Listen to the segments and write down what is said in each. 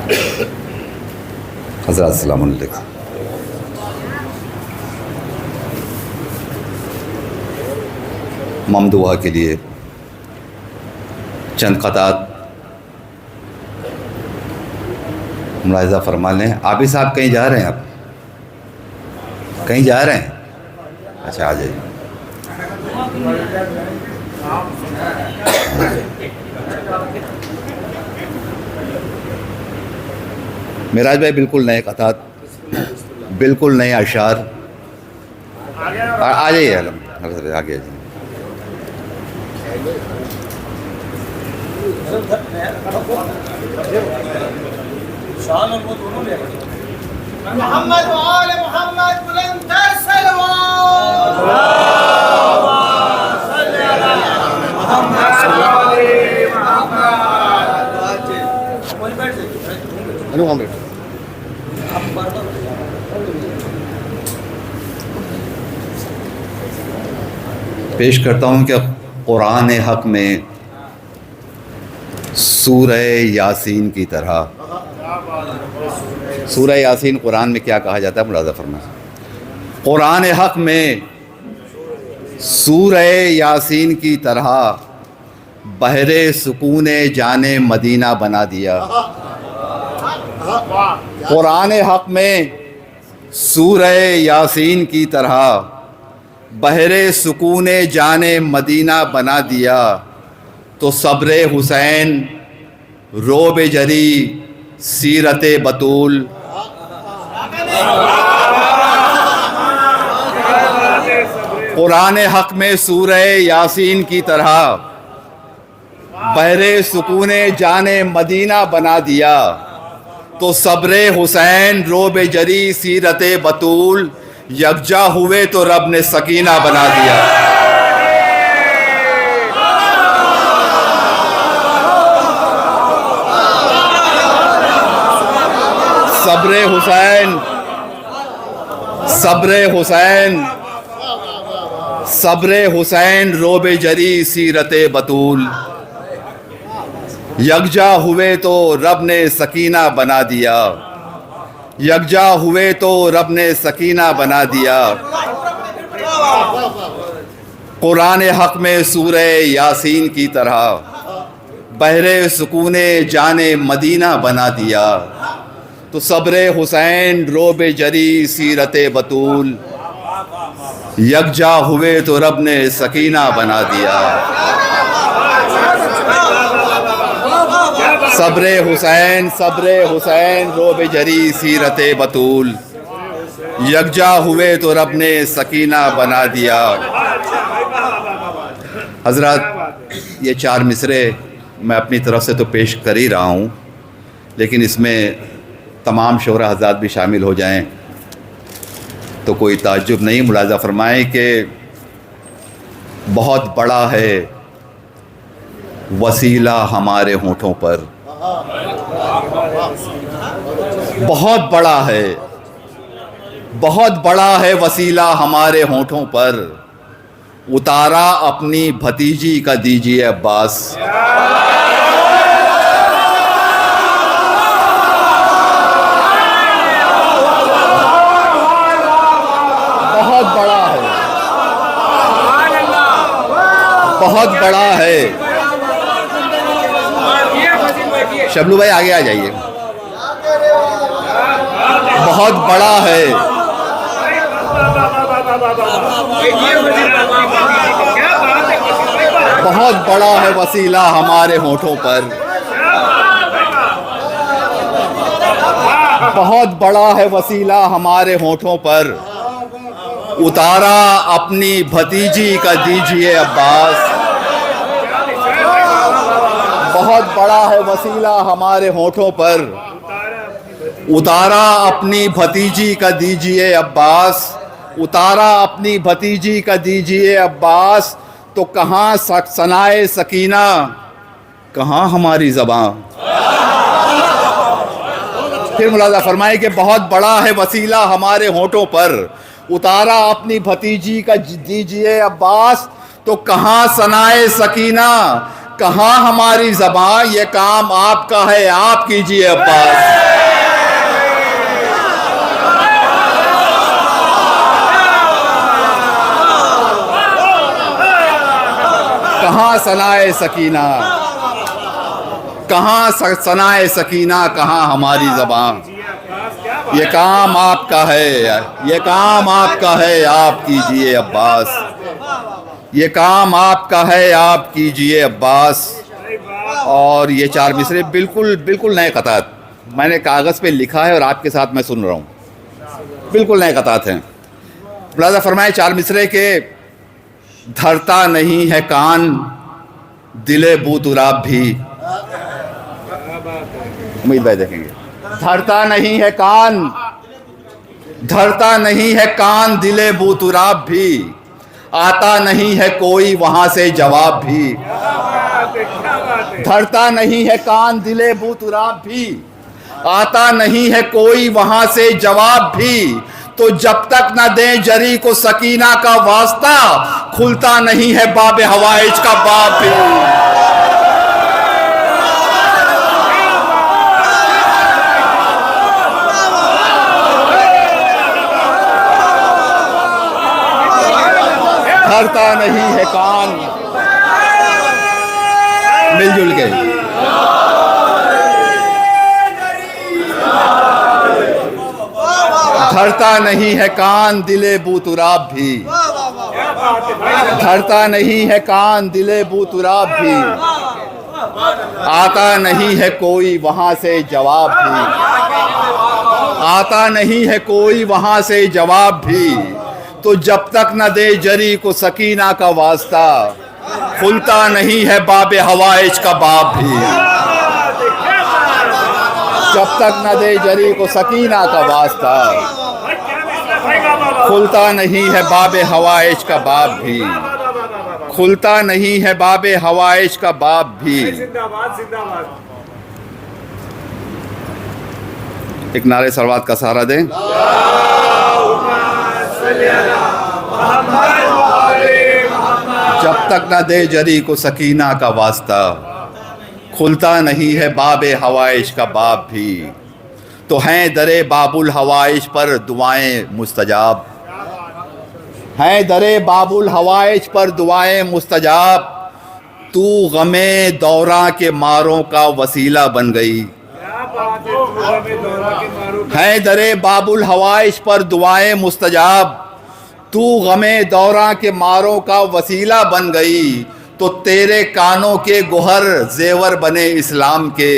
हज़रत अस्सलाम वालेकुम। ममदुआ के लिए चंद क़तात मुलाहिज़ा फरमा लें। आबिद साहब कहीं जा रहे हैं? आप कहीं जा रहे हैं? अच्छा, आ जाइए। मिराज भाई बिल्कुल नए क़तात, बिल्कुल नए अशार। आ जाइए, आगे आ जाइए। मोहम्मद वाले मोहम्मद बुलंदर सलवात। पेश करता हूँ कि कुरान हक़ में सूरह यासीन की तरह, सूरह यासीन कुरान में क्या कहा जाता है? मुलाज़ा फरमाएं। कुरान हक़ में सूरह यासीन की तरह बहरे सुकून जाने मदीना बना दिया। कुरान हक़ में सूरह यासीन की तरह बहरे सुकून जाने मदीना बना दिया। तो सब्र हुसैन, रोब जरी, सीरत बतूल, कुरान हक़ में सूरह यासीन की तरह बहरे सुकून जाने मदीना बना दिया। तो सब्र हुसैन, रोब जरी, सीरत बतूल यकजा हुए तो रब ने सकीना बना दिया। सब्र हुसैन, सब्र हुसैन, सब्र हुसैन, रोब जरी, सीरत बतूल यकजा हुए तो रब ने सकीना बना दिया। यकजा हुए तो रब ने सकीना बना दिया। कुरान हक़ में सूरह यासीन की तरह बहरे सुकूने जाने मदीना बना दिया। तो सब्र हुसैन, रोब जरी, सीरत बतूल यकजा हुए तो रब ने सकीना बना दिया। सब्र हुसैन, सब्र हुसैन, रोब जरी, सीरत बतूल यकजा हुए तो रब ने सकीना बना दिया। हज़रत, ये चार मिसरे मैं अपनी तरफ से तो पेश कर ही रहा हूँ, लेकिन इसमें तमाम शोरा हज़रात भी शामिल हो जाएं तो कोई ताज्जुब नहीं। मुलाज़ा फरमाएं कि बहुत बड़ा है वसीला हमारे होठों पर, बहुत बड़ा है, बहुत बड़ा है वसीला हमारे होठों पर। उतारा अपनी भतीजी का दीजिए अब्बास। बहुत बड़ा है, बहुत बड़ा है। शबलू भाई आगे आ जाइए। बहुत बड़ा है, बहुत बड़ा है वसीला हमारे होठों पर। बहुत बड़ा है वसीला हमारे होठों पर। उतारा अपनी भतीजी का दीजिए अब्बास। बहुत बड़ा है वसीला हमारे होठों पर। उतारा अपनी भतीजी का दीजिए अब्बास। उतारा अपनी भतीजी का दीजिए अब्बास। तो कहाँ सनाए सकीना, कहाँ हमारी ज़बान। फिर मुलाज़ा फरमाए कि बहुत बड़ा है वसीला हमारे होठों पर। उतारा अपनी भतीजी का दीजिए अब्बास। तो कहाँ सनाए सकीना, कहाँ हमारी ज़बान। ये काम आपका है, आप कीजिए अब्बास। कहाँ सनाए सकीना, कहाँ सनाए सकीना, कहाँ हमारी ज़बान। ये काम आपका है, ये काम आपका है, आप कीजिए अब्बास। ये काम आपका है, आप कीजिए अब्बास। और ये 4 मिसरे बिल्कुल बिल्कुल नए क़तात मैंने कागज़ पे लिखा है और आपके साथ मैं सुन रहा हूँ, बिल्कुल नए क़तात हैं। मुलाज़ा फरमाए 4 मिसरे के, धरता नहीं है कान दिले बूतुराब भी। उम्मीद भाई देखेंगे। धरता नहीं है कान, धरता नहीं है कान दिले बूतुराब भी, आता नहीं है कोई वहां से जवाब भी। धरता नहीं है कान दिले बूतुराब भी, आता नहीं है कोई वहां से जवाब भी। तो जब तक न दे जरी को सकीना का वास्ता, खुलता नहीं है बाब हवाइज का बाब भी। धरता नहीं है कान, मिलजुल के धरता नहीं है कान दिले बूतुराब भी, धरता नहीं है कान दिले बूतुराब भी, आता नहीं है कोई वहां से जवाब भी, आता नहीं है कोई वहां से जवाब भी। तो जब तक न दे जरी को सकीना का वास्ता, खुलता नहीं है बाब हवाइज का बाब भी। जब तक न दे जरी को सकीना का वास्ता, खुलता नहीं है बाब हवाइज का बाब भी, खुलता नहीं है बाब हवाइज का बाब भी। एक नारे सलवात का सहारा दें। जब तक न दे जरी को सकीना का वास्ता, खुलता नहीं है बाब हवाइज का बाब भी। तो हैं दरे बाबुल हवाइज पर दुआएं मुस्तजाब, हैं दरे बाबुल हवाइज पर दुआएं मुस्तजाब। तू गमे दौरा के मारों का वसीला बन गई, हैं दरे बाबुल हवाइज पर दुआएं मुस्तजाब। तू गमे दौरा के मारों का वसीला बन गई। तो तेरे कानों के गोहर जेवर बने इस्लाम के,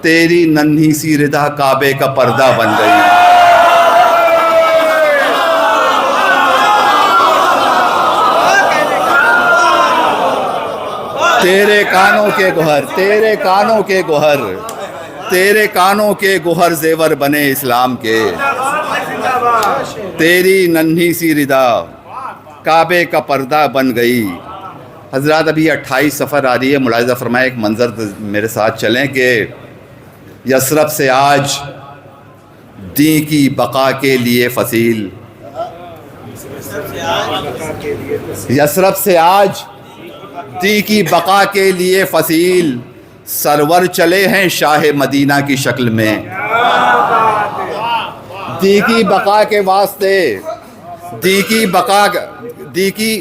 तेरी नन्ही सी रिदा काबे का पर्दा बन गई। तेरे कानों के गोहर, तेरे कानों के गोहर, तेरे कानों के गोहर जेवर बने इस्लाम के, तेरी नन्ही सी रिदा काबे का पर्दा बन गई। हजरात अभी 28 सफ़र आ रही है, मुलाहिज़ा फरमाए एक मंज़र मेरे साथ चलें कि यसरब से आज दी की बका के लिए फसील, यसरब से आज दी की बका के लिए फसील, सरवर चले हैं शाह मदीना की शक्ल में। दी की बका के वास्ते, दी की बका, दी की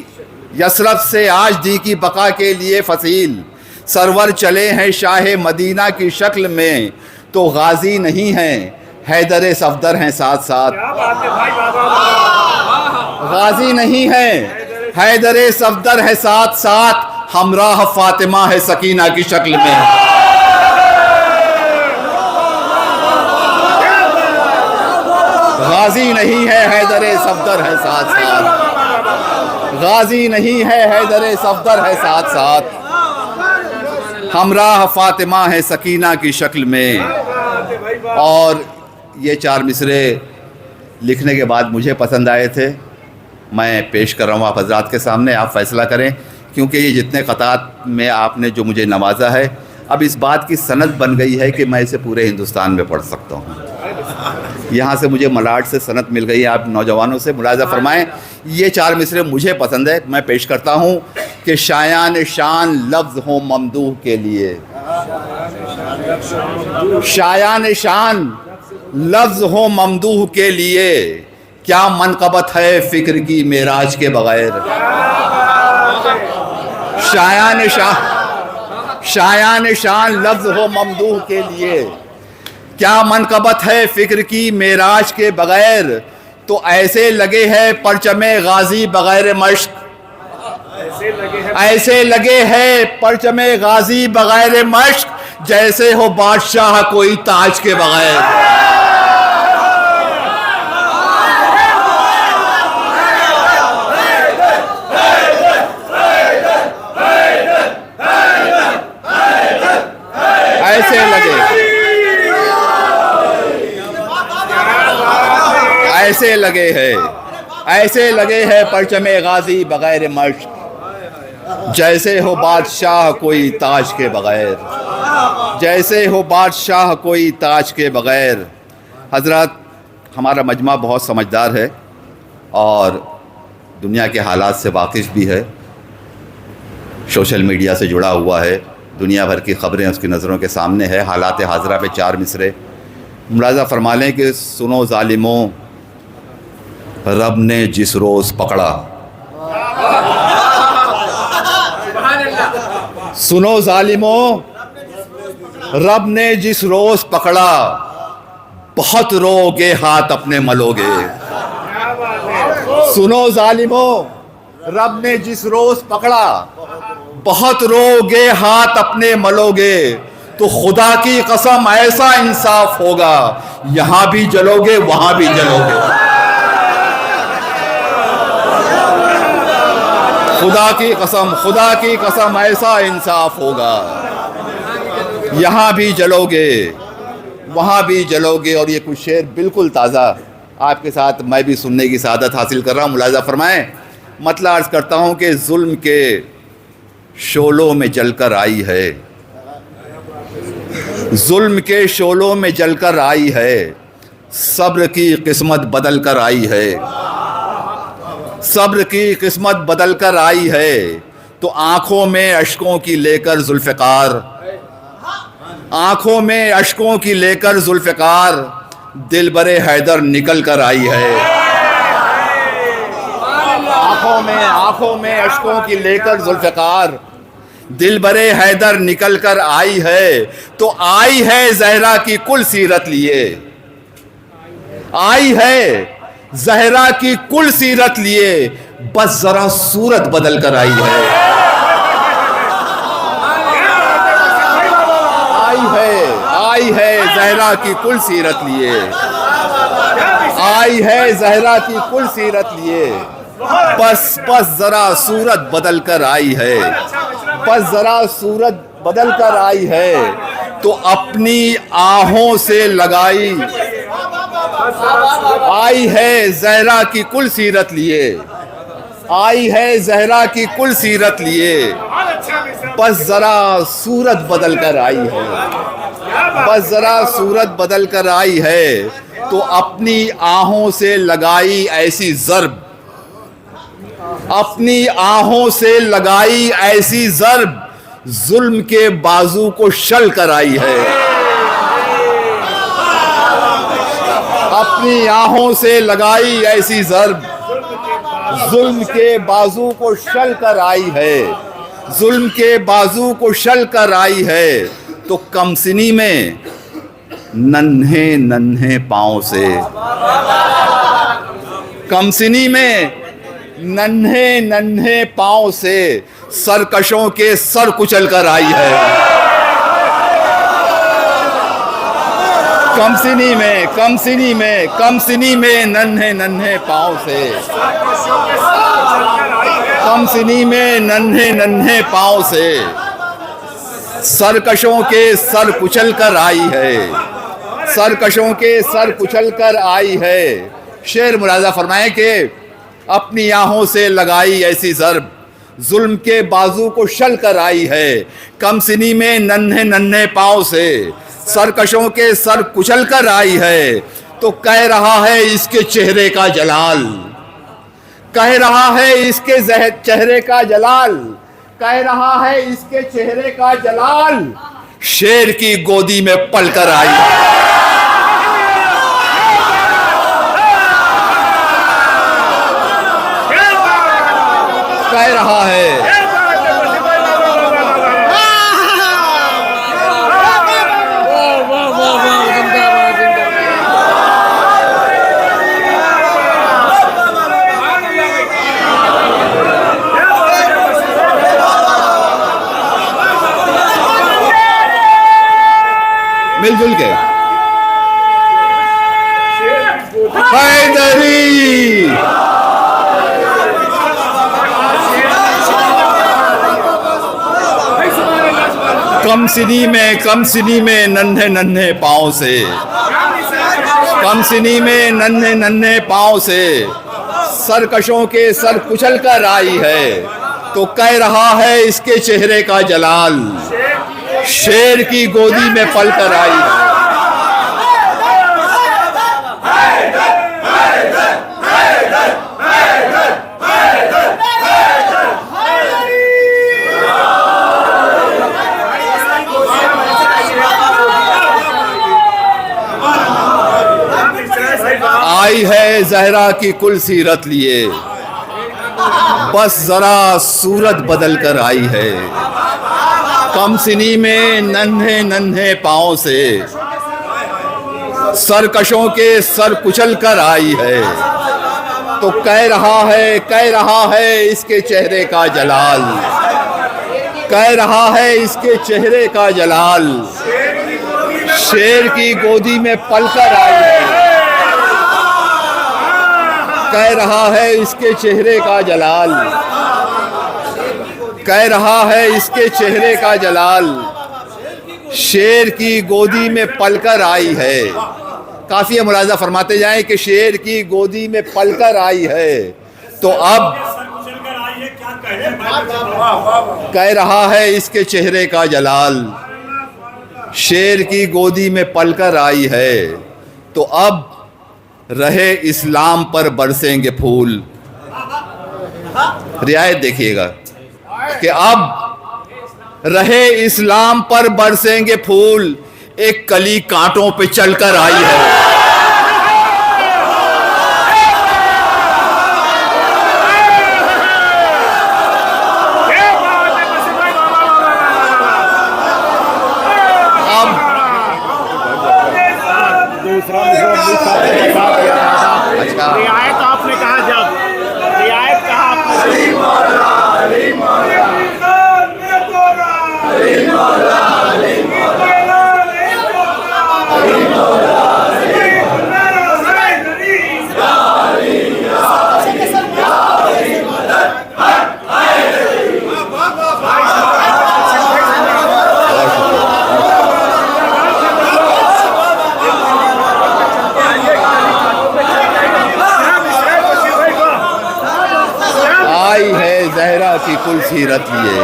यसरब से आज दी की बका के लिए फसील, सरवर चले हैं शाह मदीना की शक्ल में। तो गाजी नहीं हैं, हैदर सफदर हैं साथ साथ। गाजी नहीं हैं, हैदर सफदर है साथ साथ, हमराह फातिमा है सकीना की शक्ल में। गाजी नहीं है, हैदर सफदर है साथ साथ, गाजी नहीं है, हैदर सफदर है साथ साथ, हमराह फातिमा है सकीना की शक्ल में। और ये 4 मिसरे लिखने के बाद मुझे पसंद आए थे, मैं पेश कर रहा हूँ आप हजरात के सामने, आप फैसला करें। क्योंकि ये जितने क़तात में आपने जो मुझे नवाजा है, अब इस बात की सनद बन गई है कि मैं इसे पूरे हिंदुस्तान में पढ़ सकता हूँ। यहाँ से मुझे मलाड से सनद मिल गई है आप नौजवानों से। मुलाहिज़ा फरमाएं, ये 4 मिसरे मुझे पसंद है, मैं पेश करता हूँ कि शायान शान लफ्ज़ हो ममदूह के लिए, शायान शान लफ्ज़ हो ममदूह के लिए, क्या मनक़बत है फ़िक्र की मेराज के बग़ैर। शायान शान लफ्ज हो ममदूह के लिए। क्या मनकबत है फिक्र की मेराज के बगैर, तो ऐसे लगे है परचमे गाजी बगैर मश्क। ऐसे लगे है परचमे गाजी बगैर मश्क, जैसे हो बादशाह कोई ताज के बगैर। ऐसे लगे हैं परचमे गाजी बगैर मश्क, जैसे हो बादशाह कोई ताज के बगैर। जैसे हो बादशाह कोई ताज के बगैर। हजरत, हमारा मजमा बहुत समझदार है और दुनिया के हालात से वाकिफ़ भी है, सोशल मीडिया से जुड़ा हुआ है, दुनिया भर की ख़बरें उसकी नज़रों के सामने है। हालात हाज़रा पे 4 मिसरे मुलाज़ा फरमा लें कि सुनो ज़ालिमों, रब ने जिस रोज़ पकड़ा। सुनो ज़ालिमों, रब ने जिस रोज़ पकड़ा, बहुत रोगे हाथ अपने मलोगे। सुनो ज़ालिमों, रब ने जिस रोज़ पकड़ा, बहुत रोगे हाथ अपने मलोगे। तो खुदा की कसम ऐसा इंसाफ होगा, यहाँ भी जलोगे वहाँ भी जलोगे। खुदा की कसम ऐसा इंसाफ होगा, यहाँ भी जलोगे वहाँ भी जलोगे। और ये कुछ शेर बिल्कुल ताज़ा आपके साथ मैं भी सुनने की सआदत हासिल कर रहा हूँ। मुलाज़ा फरमाएं, मतलब अर्ज़ करता हूँ कि जुल्म के शोलों में जलकर आई है, जुल्म के शोलों में जलकर आई है, सब्र की किस्मत बदल कर आई है, सब्र की किस्मत बदल कर आई है। तो आँखों में अश्कों की लेकर जुल्फ़िकार, आँखों में अश्कों की लेकर जुल्फ़िकार, दिलबरे हैदर निकल कर आई है। आँखों में अश्कों की लेकर जुल्फ़िकार, दिलबरे हैदर निकल कर आई है। तो आई है ज़हरा की कुल सीरत लिए, आई है ज़हरा की कुल सीरत लिए, बस जरा सूरत बदल कर आई है। आई है ज़हरा की कुल सीरत लिए, आई है ज़हरा की कुल सीरत लिए, बस जरा सूरत बदल कर आई है, बस जरा सूरत बदल कर आई है। तो अपनी आहों से लगाई, आई है ज़हरा की कुल सीरत लिए, आई है ज़हरा की कुल सीरत लिए, बस ज़रा सूरत बदल कर आई है, बस ज़रा सूरत बदल कर आई है। तो अपनी आहों से लगाई ऐसी ज़र्ब, अपनी आहों से लगाई ऐसी ज़र्ब, जुल्म के बाजू को शल कर आई है। अपनी आहों से लगाई ऐसी ज़र्ब, जुल्म के बाजू को शल कर आई है, जुल्म के बाजू को शल कर आई है। तो कमसिनी में नन्हे नन्हे पाँव से, कमसिनी में नन्हे नन्हे पाँव से, सरकशों के सर कुचल कर आई है। कमसिनी में नन्हे नन्हे पाँव से, कमसिनी में नन्हे नन्हे पाँव से, सरकशों के सर कुचल कर आई है, सरकशों के सर कुचल कर आई है। शेर मुलाज़ा फरमाए कि अपनी आहों से लगाई ऐसी ज़र्ब, जुल्म के बाजू को शल कर आई है। कमसिनी में नन्हे नन्हे पाँव से, सरकशों के सर कुचल कर आई है। तो कह रहा है इसके चेहरे का जलाल, कह रहा है इसके चेहरे का जलाल, कह रहा है इसके चेहरे का जलाल, शेर की गोदी में पल कर आई है। कह मिलजुल के। हैदरी कम सिनी में नन्हे नन्हे पाँव से, कम सिनी में नन्हे नन्हे पाँव से सरकशों के सर कुचल कर आई है, तो कह रहा है इसके चेहरे का जलाल, शेर की गोदी में पल कर आई है। आई है जहरा की कुल सीरत लिए, बस जरा सूरत बदल कर आई है। कम सिनी में नन्हे नन्हे पाँव से सरकशों के सर कुचल कर आई है, तो कह रहा है इसके चेहरे का जलाल, कह रहा है इसके चेहरे का जलाल, शेर की गोदी में पलकर आई है। कह रहा है इसके चेहरे का जलाल, कह रहा है इसके चेहरे का जलाल, शेर की गोदी में पलकर आई है। काफी मुलाजा फरमाते जाएं कि शेर की गोदी में पलकर आई है, तो अब कह रहा है इसके चेहरे का जलाल, शेर की गोदी में पलकर आई है, तो अब रहे इस्लाम पर बरसेंगे फूल। रियायत देखिएगा कि अब रहे इस्लाम पर बरसेंगे फूल, एक कली कांटों पे चलकर आई है। रियायत आपने कहा, जब रियायत कहा आई है जहरा की कुल सीरत लिए,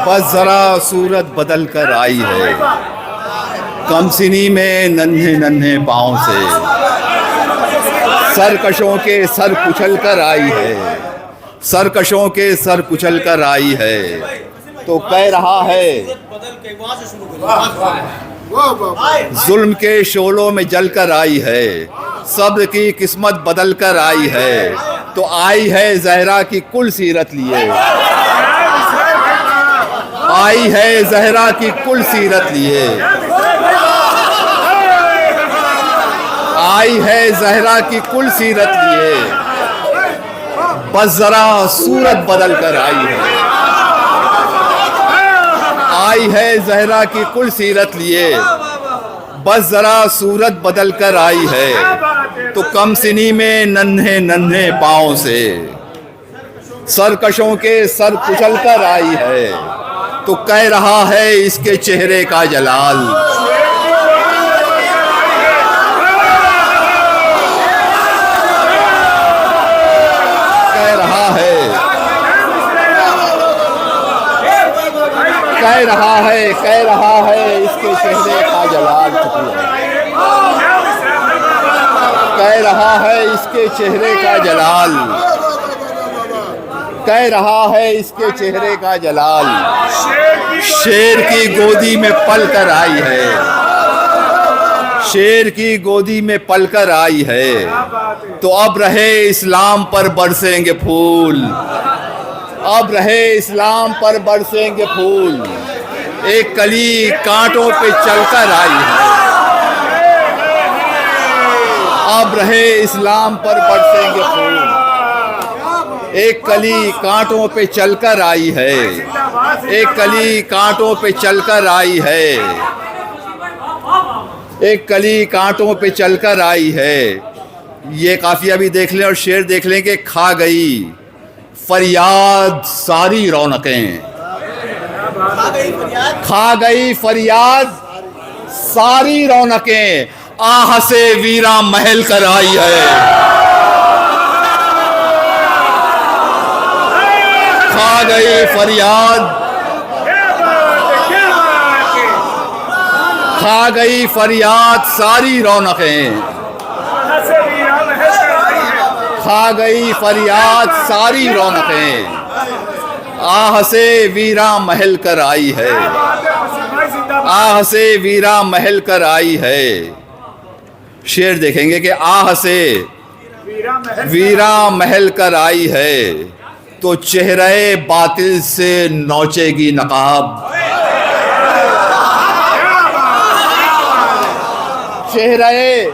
बस जरा सूरत बदल कर आई है। कम सिनी में नन्हे नन्हे पाँव से सरकशों के सर कुचल कर आई है, सरकशों के सर कुचल कर आई है, तो कह रहा है जुल्म के शोलों में जल कर आई है, सब्र की किस्मत बदल कर आई है, तो आई है जहरा की कुल सीरत लिए, आई है जहरा की कुल सीरत लिए, आई है जहरा की कुल सीरत लिए, बस जरा सूरत बदल कर आई है। आई है जहरा की कुल सीरत लिए, बस जरा सूरत बदल कर आई है, तो कम सिनी में नन्हे नन्हे पाँव से सरकशों के सर कुचल कर आई है, तो कह रहा है इसके चेहरे का जलाल, कह रहा है इसके चेहरे का जलाल, कह रहा है इसके चेहरे का जलाल, कह रहा है इसके चेहरे का जलाल, शेर की गोदी में पल कर आई है, शेर की गोदी में पल कर आई है, तो अब रहे इस्लाम पर बरसेंगे फूल, अब रहे इस्लाम पर बरसेंगे फूल, एक कली कांटों पे चलकर आई है, अब रहे इस्लाम पर बरसेंगे फूल, एक कली कांटों पे चलकर आई है, एक कली कांटों पे चलकर आई है, एक कली कांटों पे चलकर आई है। ये काफिया भी देख लें और शेर देख लें कि खा गई फरियाद सारी रौनकें, खा गई फरियाद सारी रौनकें, आह से वीरा महल कर आई है। खा गई फरियाद, खा गई फरियाद सारी रौनकें, खा गई फरियाद सारी रौनकें, आह से वीरा महल कर आई है, आह से वीरा महल कर आई है। शेर देखेंगे कि आह से वीरा महल कर आई है तो चेहरे बातिल से नोचेगी नकाब, चेहरे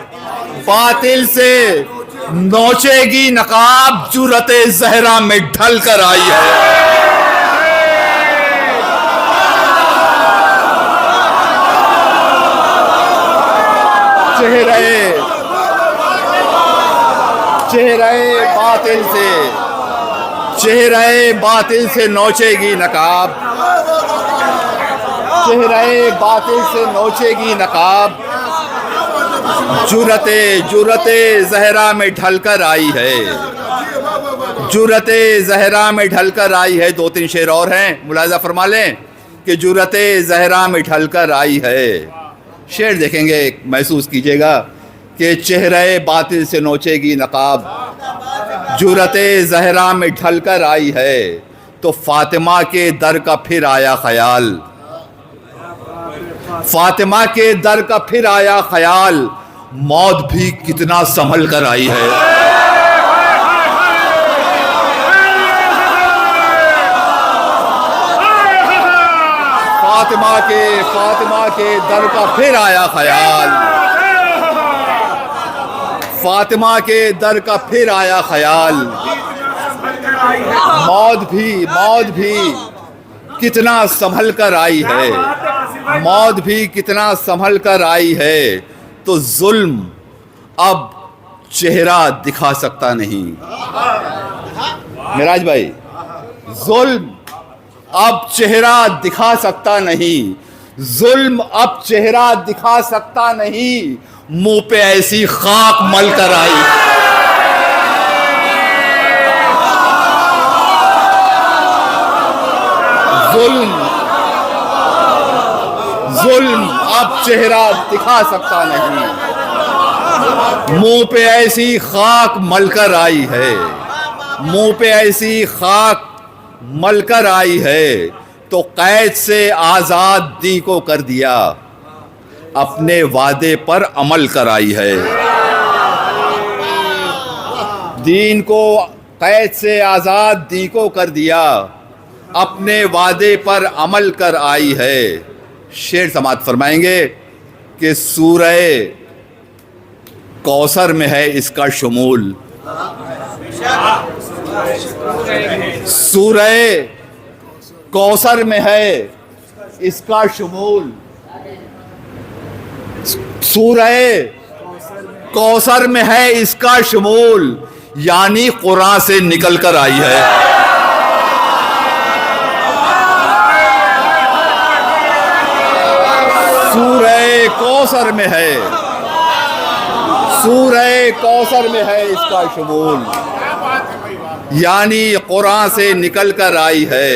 बातिल से नोचेगी नकाब, जुरते जहरा में ढल कर आई है। चेहरे बातिल से, चेहरे बातिल से नोचेगी नकाब, चेहरे बातिल से नोचेगी नकाब, जुरते जहरा में ढलकर आई है, जुरते जहरा में ढलकर आई है। दो तीन शेर और हैं, मुलाजा फरमा लें कि जुरते जहरा में ढलकर आई है। शेर देखेंगे, महसूस कीजिएगा कि चेहरे बातिल से नोचेगी नकाब, जुरते जहरा में ढलकर आई है तो फातिमा के दर का फिर आया ख्याल, फातिमा के दर का फिर आया ख्याल, मौत भी कितना संभल कर आई है। फातिमा के दर का फिर आया ख्याल, फातिमा के दर का फिर आया ख्याल, मौत भी कितना संभल कर आई है, मौत भी कितना संभल कर आई है तो जुल्म अब चेहरा दिखा सकता नहीं। मिराज भाई, जुल्म अब चेहरा दिखा सकता नहीं, जुल्म अब चेहरा दिखा सकता नहीं, मुंह पे ऐसी खाक मल कर आई। जुल्म अब चेहरा दिखा सकता नहीं, मुंह पे ऐसी खाक मलकर आई है, मुंह पे ऐसी खाक मलकर आई है तो कैद से आजादी को कर दिया, अपने वादे पर अमल कर आई है। दीन को कैद से आजाद दी को कर दिया, अपने वादे पर अमल कर आई है। शेर समात फरमाएंगे कि सूरह कौसर में है इसका शुमूल, सूरह कौसर में है इसका शुमूल, सूरह कौसर में है इसका शुमूल, यानी कुरान से निकल कर आई है। सूरह कौसर में है, सूरह कौसर में है इसका शुमूल, यानी कुरान से निकल कर आई है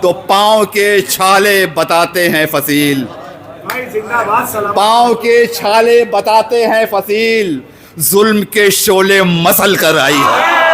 तो पांव के छाले बताते हैं फसील, पांव के छाले बताते हैं फसील, जुल्म के शोले मसल कर आई है।